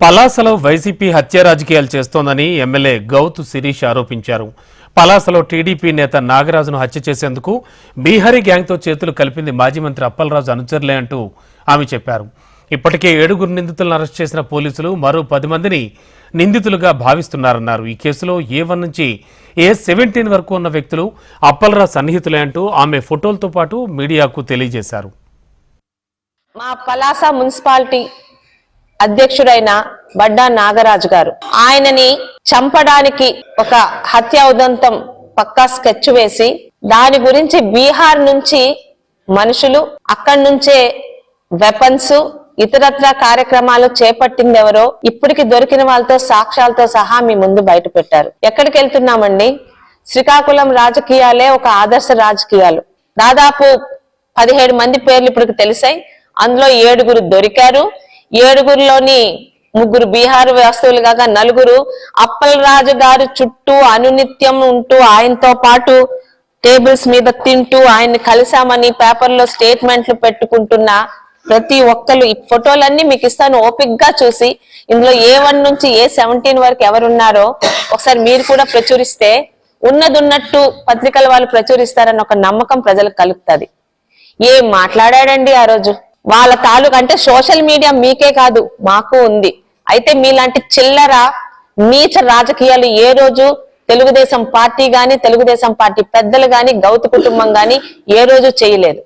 పలాసలో YCP హత్య రాజకీయాలు చేస్తోందని ఎమ్మెల్యే గౌతు శిరీష్ ఆరోపించారు. పలాసలో టీడీపీ నేత నాగరాజును హత్య చేసేందుకు బీహారీ గ్యాంగ్తో చేతులు కలిపింది మాజీ మంత్రి అప్పలరాజు అనుచరులే అంటూ ఆమె చెప్పారు. ఇప్పటికే 7 నిందితులను అరెస్ట్ చేసిన పోలీసులు మరో 10 మందిని నిందితులుగా భావిస్తున్నారన్నారు. ఈ కేసులో A1 నుంచి A17 వరకు ఉన్న వ్యక్తులు అప్పలరాజు సన్నిహితులే అంటూ ఆమె ఫోటోలతో పాటు మీడియాకు తెలియజేశారు. మా పలాస మున్సిపాలిటీ అధ్యక్షుడైన బడ్డా నాగరాజు గారు ఆయనని చంపడానికి ఒక హత్యా ఉదంతం పక్కా స్కెచ్ వేసి దాని గురించి బీహార్ నుంచి మనుషులు అక్కడి నుంచే వెపన్స్ ఇతరత్ర కార్యక్రమాలు చేపట్టింది ఎవరో ఇప్పటికి దొరికిన వాళ్ళతో సాక్ష్యాలతో సహా మీ ముందు బయట పెట్టారు. ఎక్కడికి వెళ్తున్నామండి? శ్రీకాకుళం రాజకీయాలే ఒక ఆదర్శ రాజకీయాలు. దాదాపు 17 మంది పేర్లు ఇప్పటికి తెలిసాయి. అందులో 7 దొరికారు. 7లోని 3 బీహార్ వాస్తువులు కాగా 4 అప్పలరాజు గారు చుట్టూ అనునిత్యం ఉంటూ ఆయనతో పాటు టేబుల్స్ మీద తింటూ ఆయన్ని కలిసామని పేపర్లో స్టేట్మెంట్లు పెట్టుకుంటున్న ప్రతి ఒక్కరు ఈ ఫోటోలన్నీ మీకు ఇస్తాను, ఓపిక్గా చూసి ఇందులో A1 నుంచి A17 వరకు ఎవరున్నారో ఒకసారి మీరు కూడా ప్రచురిస్తే ఉన్నట్టు పత్రికల వాళ్ళు ప్రచురిస్తారని ఒక నమ్మకం ప్రజలకు కలుగుతుంది. ఏం మాట్లాడాడండి ఆ రోజు? వాళ్ళ తాలూకు అంటే సోషల్ మీడియా మీకే కాదు మాకు ఉంది. అయితే మీలాంటి చిల్లర నీచ రాజకీయాలు ఏ రోజు తెలుగుదేశం పార్టీ గాని తెలుగుదేశం పార్టీ పెద్దలు గాని గౌతు కుటుంబం గాని ఏ రోజు చేయలేదు.